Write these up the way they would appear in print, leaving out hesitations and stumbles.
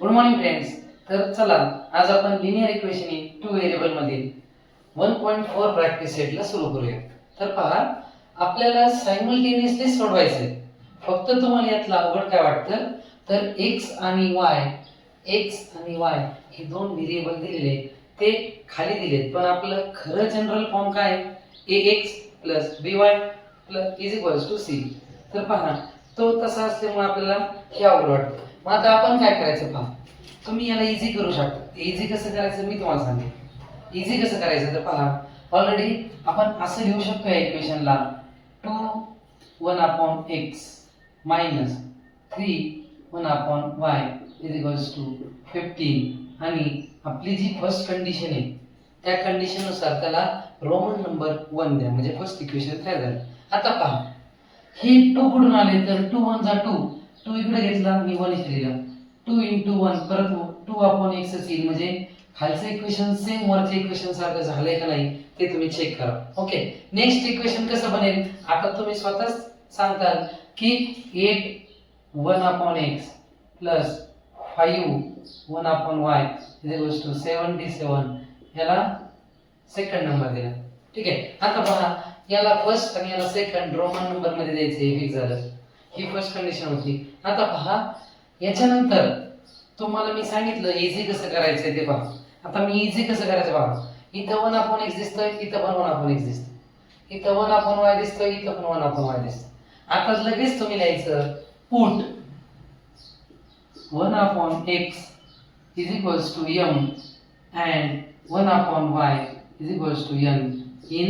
Good morning friends. तर चला आज आपण linear equation in two variable मधील 1.4 प्रॅक्टिस सेटला सुरू करूया. तर पहा, आपल्याला सायमल्टेनियसली सोडवायचं आहे. फक्त तुम्हाला यातलं अवघड काय वाटतं तर x आणि y हे दोन व्हेरिएबल दिलेले ते खाली दिलेत, पण आपलं खरं जनरल फॉर्म काय ax by c. तर पहा, तो तसा असल्यामुळे आपल्याला हे अवघड वाटतं. मग आता आपण काय करायचं पहा, तुम्ही याला इझी करू शकता. इझी कसं करायचं मी तुम्हाला सांगेन. इझी कसं करायचं तर पहा, ऑलरेडी आपण असं लिहू शकतो या इक्वेशनला 2 1/x minus 3 1/y is equals to 15. आणि आपली जी फर्स्ट कंडिशन आहे त्या कंडिशन नुसार त्याला रोमन नंबर 1 द्या, म्हणजे फर्स्ट इक्वेशन तयार झालं. आता पहा, हे 2 कुठून आले तर 2 1 जा 2 इकडे घेतला आणि 1 इथे लिहिला. 2 into 1 परत 2/x येईल, म्हणजे खालचं इक्वेशन सेम वरच्या इक्वेशन सारखं झालंय का नाही ते तुम्ही चेक करा. ओके, नेक्स्ट इक्वेशन कसं बनेल आता तुम्ही स्वतःच सांगताल की 8 1/x plus 5 1/y is equals to 77. याला सेकंड नंबर दिला. ठीक आहे, आता पहा याला फर्स्ट आणि याला सेकंड रोमन नंबर मध्ये द्यायचं हे फिक्स झालं. ही फर्स्ट कंडिशन होती. आता पहा, याच्यानंतर तुम्हाला मी सांगितलं इझी कसं करायचंय ते पहा. आता मी इझी कसं करायचं पहा, इथं 1/x दिसतोय, इथं पण 1/x दिसतोय, इथं 1/y दिसतोय, इथं पण 1/y दिसतोय. आता लगेच तुम्ही लिहायचं put 1/x is equals to m and 1/y is equals to n in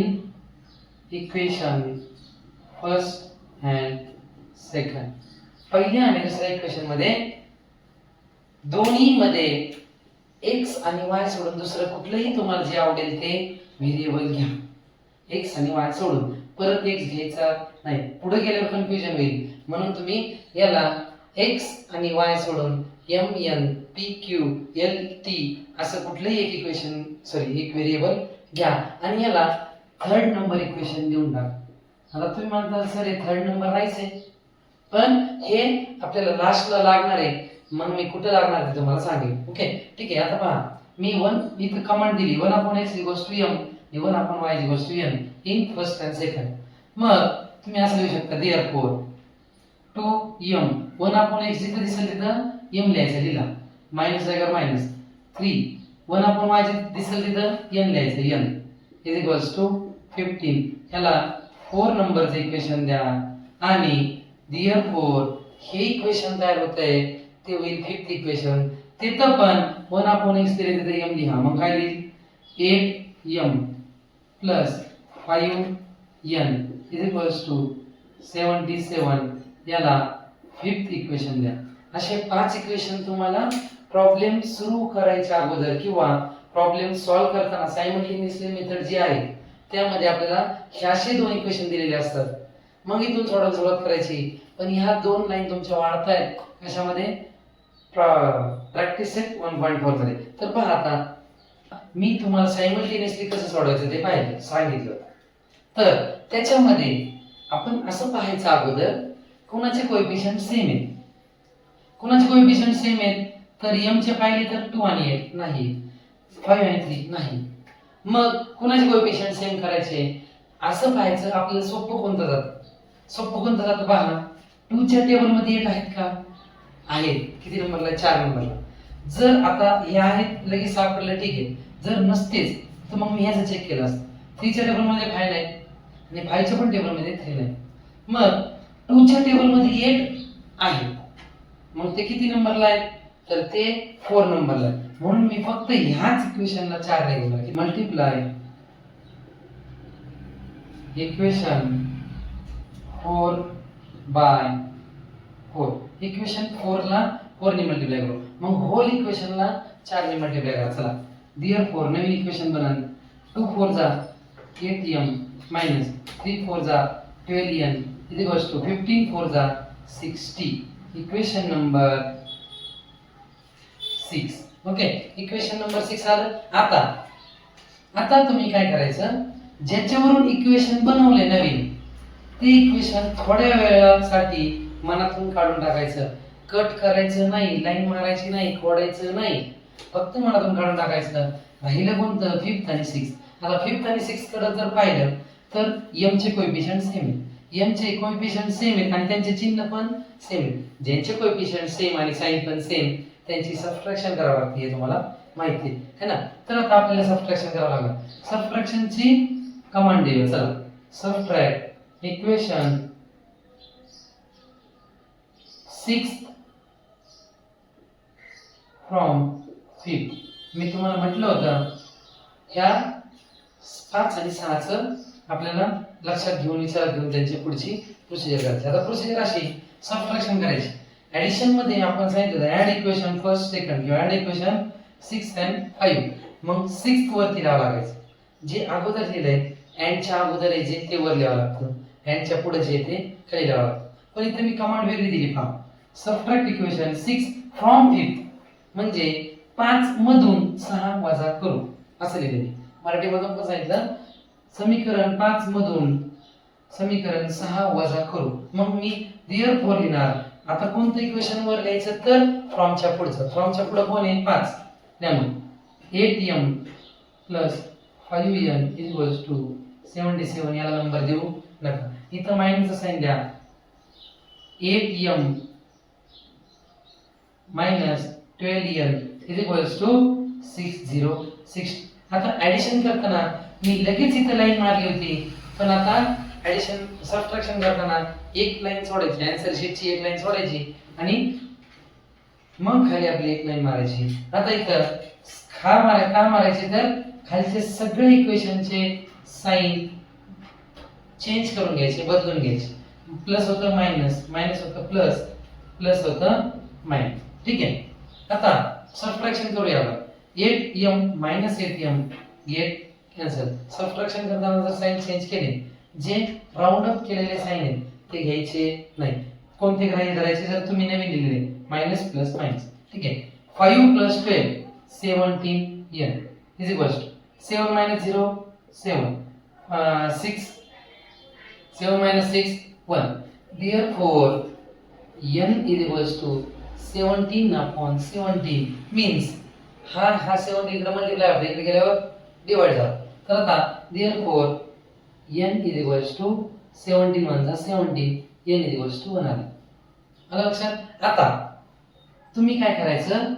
equation first and second. पहिल्या आणि दुसऱ्या इक्वेशन मध्ये दोन्ही मध्ये x आणि y सोडून दुसरं कुठलंही तुम्हाला जे आवडेल ते व्हेरिएबल घ्या. x आणि y सोडून परत x घ्यायचा नाही, पुढे गेल्यावर कन्फ्युजन होईल. म्हणून तुम्ही याला x आणि y सोडून m n p q l t असं कुठलंही एक इक्वेशन एक व्हेरिएबल घ्या आणि याला थर्ड नंबर इक्वेशन देऊन टाक. आता तुम्ही म्हणता सर हे थर्ड नंबर नाहीच आहे, पण हे आपल्याला लास्टला लागणार आहे, मग मी कुठे लागणार ते तुम्हाला सांगेन. ओके, ठीक आहे. आता पहा, मी 1 इथं कमांड दिली 1/x equals to m आणि 1/y equals to n in first and second. मग तुम्ही असं लिहू शकता therefore 2m 1/x जिथे दिसेल तिथं m लिहायचं, लिहिला मायनस जागेवर मायनस 3 1/y जिथे दिसेल तिथं n लिहायचं n is equals to 15. याला 4 नंबरचं इक्वेशन द्या आणि therefore हे इक्वेशन तयार होतंय ते होईल फिफ्थ इक्वेशन. तिथं पण 1/x दिले तिथे m लिहा. मग काय लिहिल 8m plus 5n is equals to 77. याला फिफ्थ इक्वेशन द्या. असे 5 इक्वेशन तुम्हाला प्रॉब्लेम सुरू करायच्या अगोदर किंवा प्रॉब्लेम सॉल्व्ह करताना सायमल्टेनियसली मेथड जी आहे त्यामध्ये आपल्याला ह्याशी 2 इक्वेशन दिलेले असतात. मग इथून थोडं सुरुवात करायची, पण ह्या 2 लाईन तुमच्या वाढतायत कशामध्ये प्रॅक्टिस सेट 1.4 मध्ये. तर पहा, आता मी तुम्हाला सायमल्टेनियसली कसं सोडवायचं ते पाहिजे सांगितलं. तर त्याच्यामध्ये आपण असं पाहायचं अगोदर कोणाचे कोएफिशिएंट सेम आहेत. कोणाचे कोएफिशिएंट सेम आहेत तर m चे पाहिले तर 2 आणि 8 नाही, 5 आणि 3 नाही. मग कुणाचे कोएफिशिएंट सेम करायचे असं पाहायचं. आपल्याला सोपं कोणतं जातं पहा, 2 च्या टेबल मध्ये 8 आहेत का? आहेत. किती नंबरला? 4 नंबरला. जर आता हे आहेत लगेच सापडलं, ठीक आहे. जर नसतेच तर मग मी ह्याचं चेक केलं असतं. 3 च्या टेबल मध्ये 5 नाही आणि 5 च्या पण टेबल मध्ये 3 नाही. मग 2 च्या टेबल मध्ये 8 आहे, मग ते किती नंबरला आहे तर ते 4 नंबरला आहे. म्हणून मी फक्त ह्याच इक्वेशनला 4 ने गुणला की मल्टिप्लाय इक्वेशन 4/4. इक्वेशन 4 ला 4 ने मल्टिप्लाय करू, मग होल इक्वेशनला 4 ने मल्टिप्लाय करा. चला therefore नवीन इक्वेशन बनन 2 4 जा 8m minus 3 4 जा 12n is equals to 15 4 जा 60. Equation number 6. Okay, equation number 6 आलं. आता तुम्ही काय करायचं, ज्याच्यावरून इक्वेशन बनवले नवीन ते इक्वेशन थोड्या वेळासाठी मनातून काढून टाकायचं. कट करायचं नाही, लाईन मारायची नाही, खोडायचं नाही, फक्त मनातून काढून टाकायचं. राहिलं कोणतं? फिफ्थ आणि सिक्स्थ. आता फिफ्थ आणि सिक्स्थ कडे जर पाहिलं तर चे कोएफिशियंट सेम आहे, चे कोएफिशियंट सेम आहेत आणि त्यांचे चिन्ह पण सेम आहे. ज्यांचे कोएफिशियंट सेम आणि साइन पण सेम त्यांची सबट्रॅक्शन करावं लागते, हे तुम्हाला माहिती आहे ना. तर आता आपल्याला सबट्रॅक्शन करावं लागेल. सबट्रॅक्शनची कमांड देऊया. चला, subtract equation 6th from 5th. मी तुम्हाला म्हटलं होतं ह्या 5 आणि 6चं आपल्याला लक्षात घेऊन, विचारात घेऊन त्यांची पुढची प्रोसिजर करायची. आता प्रोसिजर अशी, सबट्रॅक्शन करायची. ऍडिशन मध्ये आपण सांगितलं ऍड इक्वेशन फर्स्ट सेकंड किंवा ऍड इक्वेशन 6 and 5. मग 6th वरती लावावं लागायचं. जे अगोदर लिहिलंय अँडच्या अगोदर आहे जे ते वर लिहावं लागतं, अँडच्या पुढे जे ते खाली लिहावं लागतं. पण इथे मी कमांड वेगळी दिली पहा, सबट्रॅक्ट इक्वेशन 6 फ्रॉम 5th म्हणजे 5 मधून 6 वजा करू असं लिहिलं. मराठीमधून कसं सांगितलं, समीकरण 5 मधून समीकरण 6 वजा करू. मग मी देअरफॉर लिहिणार. आता कोणतं इक्वेशन वर लिहायचं तर फ्रॉमच्या पुढचं. फ्रॉमच्या पुढे कोण आहे? 5. त्यामुळे 8m plus 5n equals to 77. याला नंबर देऊ नका, इथं मायनसचं साइन द्या. 8m minus 12n equals to 606. आता ऍडिशन करताना मी लगेच इथं लाईन मारली होती, पण आता ऍडिशन सबट्रॅक्शन करताना एक लाईन सोडायची, आन्सर शीटची एक लाईन सोडायची आणि मग खाली आपली एक लाईन मारायची. आता इथं का मारायची तर खालचे सगळे इक्वेशनचे साइन चेंज करून घ्यायचे, बदलून घ्यायचे. प्लस होतं मायनस, मायनस होतं प्लस, प्लस होतं मायनस. ठीक आहे. आता सबट्रॅक्शन करूया आपण. 8m minus 8m 8 cancel. Subtraction करताना जर साइन चेंज केले, जे राऊंड अप केलेले साइन आहेत ते घ्यायचे नाही. कोणते ग्राह्य करायचे? जर तुम्ही नवीन लिहिलेले मायनस प्लस मायनस. ठीक आहे. 5 plus 12 17n is equals to 7 minus 0 7 6 7 minus 6 1. Therefore n is equals to 17 upon 17 means हा 17 इकडे मल्टिप्लाय होते, इकडे गेल्यावर डिवाइड झाला. तर आता therefore n is equals to 17 वजा 17 n is equals to 1 आलं. लक्षात? आता तुम्ही काय करायचं,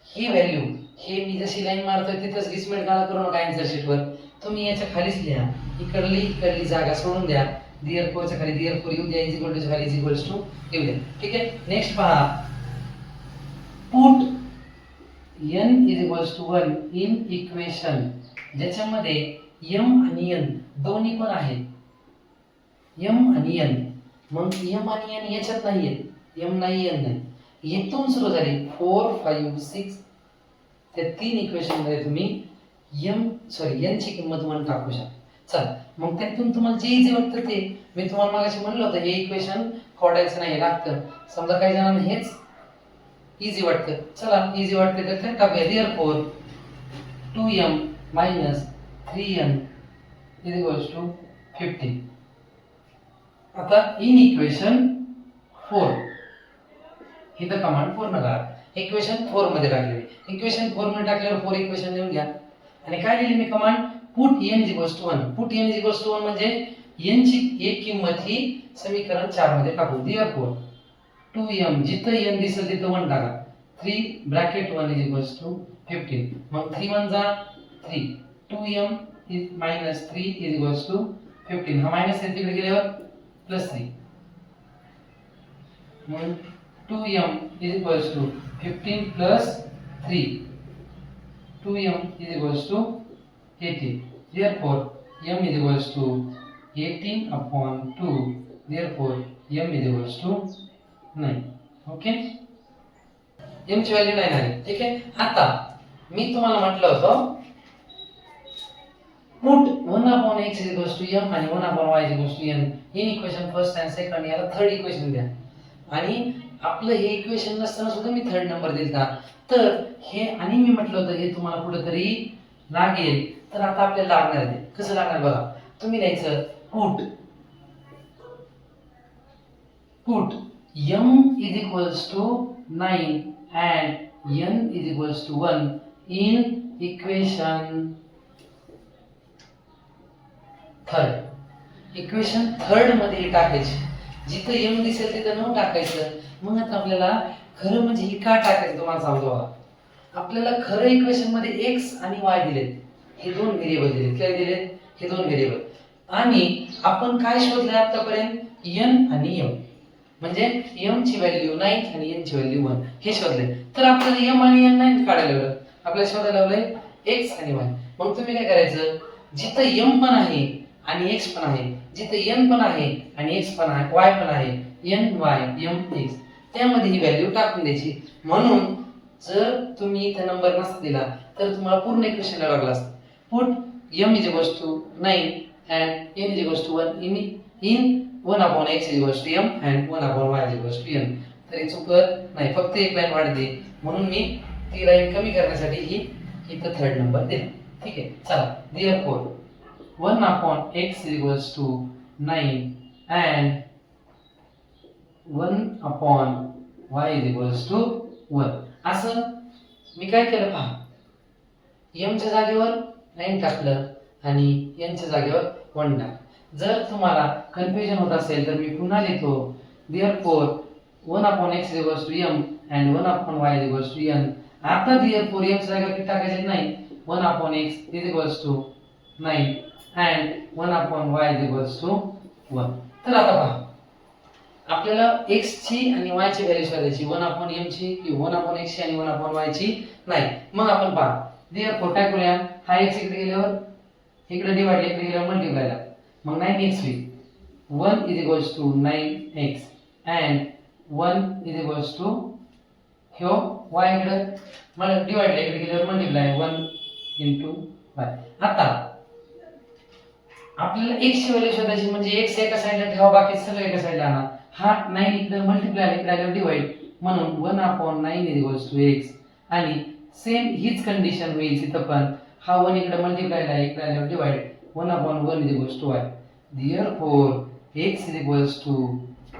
ही व्हॅल्यू हे मी जशी लाईन मारतोय तिथंच डिस्मेंट काढा, करू नका आन्सर शीटवर. तुम्ही याच्या खालीच लिहा, इकडली जागा सोडून द्या. therefore च्या खाली therefore येऊ द्या, इज इक्वल टू खाली इज इक्वल्स टू येऊ द्या. ठीक आहे. नेक्स्ट पहा, put n is equals to 1 in equation ज्याच्यामध्ये m आणि n दोन्ही पण आहेत. m आणि n, मग m आणि n याच्यात नाहीयेत, m नाही n नाही, येथून सुरू झाली 4 5 6 त्या तीन इक्वेशन मध्ये तुम्ही n ची किंमत 1 टाकू शकता. चला, मग त्यातून तुम्हाला जे इझी वाटतं ते, मी तुम्हाला मागाशी म्हणलं होतं हे इक्वेशन खोडायचं नाही लागतं. समजा काही जणांना हेच इझी वाटतं, चला इझी वाटते तर ते टाकूया. therefore 2m minus 3n is equals to 15. आता इन इक्वेशन 4 ही तर कमांड पूर्ण करा. इक्वेशन 4 मध्ये टाकली. इक्वेशन 4 मध्ये टाकल्यावर 4 इक्वेशन लिहून घ्या. आणि काय लिहिली मी command? Put n is equals to 1. Put n is equals to 1 म्हणजे n ची एक किंमत ही समीकरण 4 मध्ये टाकू. therefore 2m जिथं n दिसेल तिथं 1 टाका. 3 ब्रॅकेट 1 is equals to 15. मग 3 1 जा 3. 2m is minus 3 is equals to 15. हा मायनस आहे तिकडे गेल्यावर प्लस 3. मग 2m is equals to 15 plus 3. 2m is equals to 18. Therefore m is equals to 18 upon 2. Therefore m is equals to 9. Okay, m ची value 9 आली. ठीक आहे. आता मी तुम्हाला म्हटलं होतं put 1 upon x is equals to m आणि 1 upon y is equals to n in equation first and second, याला थर्ड इक्वेशन द्या. आणि आपलं हे इक्वेशन नसताना सुद्धा मी थर्ड नंबर दिलता. तर हे आणि मी म्हटलं होतं हे तुम्हाला कुठेतरी लागेल, तर आता आपल्याला लागणार आहे. कसं लागणार बघा, तुम्ही लिहायचं put m is equals to 9 and n is equals to 1 in equation third. Equation third मध्ये टाकायची, जिथं m दिसेल तिथं न टाकायचं. मग आता आपल्याला खरं म्हणजे ही का टाकायचं तुम्हाला सांगतो बघा. आपल्याला खरं इक्वेशन मध्ये x आणि y दिलेत, हे दोन व्हेरिएबल दिलेत. काय दिलेत? हे दोन व्हेरिएबल. आणि आपण काय शोधलंय आतापर्यंत? n आणि m, म्हणजे m ची व्हॅल्यू 9 आणि n ची व्हॅल्यू 1 हे शोधले. तर आपल्याला m आणि n नाही काढायला लावलं, आपल्याला शोधायला लावलंय x आणि y. मग तुम्ही काय करायचं, जिथं m पण आहे आणि x पण आहे, जिथं n पण आहे आणि x पण आहे, y पण आहे, n y m x, त्यामध्ये ही व्हॅल्यू टाकून द्यायची. म्हणून जर तुम्ही इथे नंबर नसता दिला तर तुम्हाला पूर्ण इक्वेशन लागलं असतं. Put m is equals to 9 and n is equals to 1 in 1 upon x is equals to m and 1 upon y is equals to n. तरी चुकत नाही, फक्त एक लाईन वाढते. म्हणून मी ती लाईन कमी करण्यासाठी ही इथं थर्ड नंबर दिला. ठीक आहे, चला. therefore 1 upon x is equals to 9 and 1 upon y is equals to 1. असं मी काय केलं पहा, m च्या जागेवर 9 टाकलं आणि n च्या जागेवर 1 टाकलं. जर तुम्हाला कन्फ्युजन होत असेल तर मी पुन्हा लिहितो. therefore 1 upon x is equals to m and 1 upon y is equals to n. आता therefore m च्या जागेवर किती टाकायचे? नाही, 1 upon x is equals to 9 and 1 upon y is equals to 1. तर आता पहा, आपल्याला x ची आणि y ची व्हॅल्यू शोधायची. 1 upon m ची की 1 upon x ची आणि 1 upon y ची नाही. मग आपण पहा, therefore काय करूया, हा x इकडे गेल्यावर इकडे डिवाइड, इकडे गेल्यावर मल्टिप्लाय ला, मग 9x होईल. 1 is equals to 9x and 1 is equals to ह्यो y इकडे मला डिवाइड, इकडे गेल्यावर मल्टिप्लाय 1 into y. आता आपल्याला x ची व्हॅल्यू शोधायची, म्हणजे x एका साइडला ठेवा, बाकी सगळं एका साइडला आणा. हा 9 इकडे मल्टिप्लाय, इकडे आल्यावर डिवाइड, म्हणून 1 upon 9 is equals to x. आणि सेम हीच कंडिशन होईल तिथं पण. हा 1 इकडे मल्टिप्लाय ला, इकडे आल्यावर divide, 1 upon 1 is equals to y. therefore x is equals to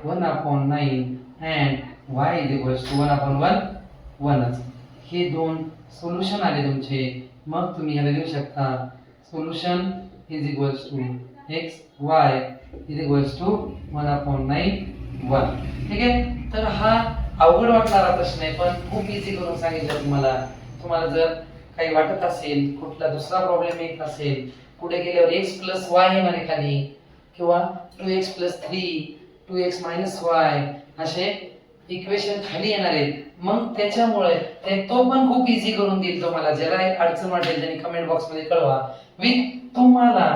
1 upon 9 and y is equals to 1 upon 1 1च. हे दोन सोल्युशन आले तुमचे. मग तुम्ही याला लिहू शकता, solution is equals to x y is equals to 1 upon 9 1. ठीक आहे. तर हा अवघड वाटणारा प्रश्न आहे, पण खूप इझी करून सांगितलं तुम्हाला. तुम्हाला जर काही वाटत असेल, कुठला दुसरा प्रॉब्लेम येत असेल, पुढे गेल्यावर x प्लस y येणार आहे खाली, किंवा 2x plus 3 2x minus y असे इक्वेशन खाली येणार आहेत, मग त्याच्यामुळे तो पण खूप इझी करून देईल तुम्हाला. ज्याला अडचण वाटेल त्यांनी कमेंट बॉक्स मध्ये कळवा. विथ तुम्हाला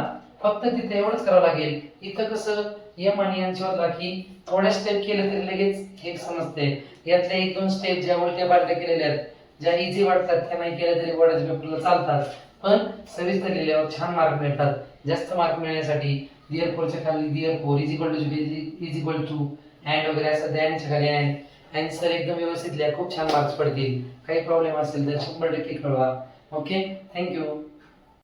फक्त तिथे एवढंच करावं लागेल. इथं कसं m आणि n शोधला की थोड्या स्टेप केलं तरी लगेच हे समजते. यातल्या 1-2 स्टेप ज्या उलट्या पालट्या केलेल्या आहेत, ज्या इझी वाटतात त्या नाही केल्या तरी बोर्डाच्या पेपरला चालतात, पण सविस्तर लिहिल्यावर छान मार्क मिळतात. जास्त मार्क मिळण्यासाठी therefore च्या खाली therefore is equal to is equal to and वगैरे असं द्यायच्या खाली and सर एकदम व्यवस्थित लिहा, खूप छान मार्क्स पडतील. काही प्रॉब्लेम असेल तर 100% कळवा. Okay, thank you.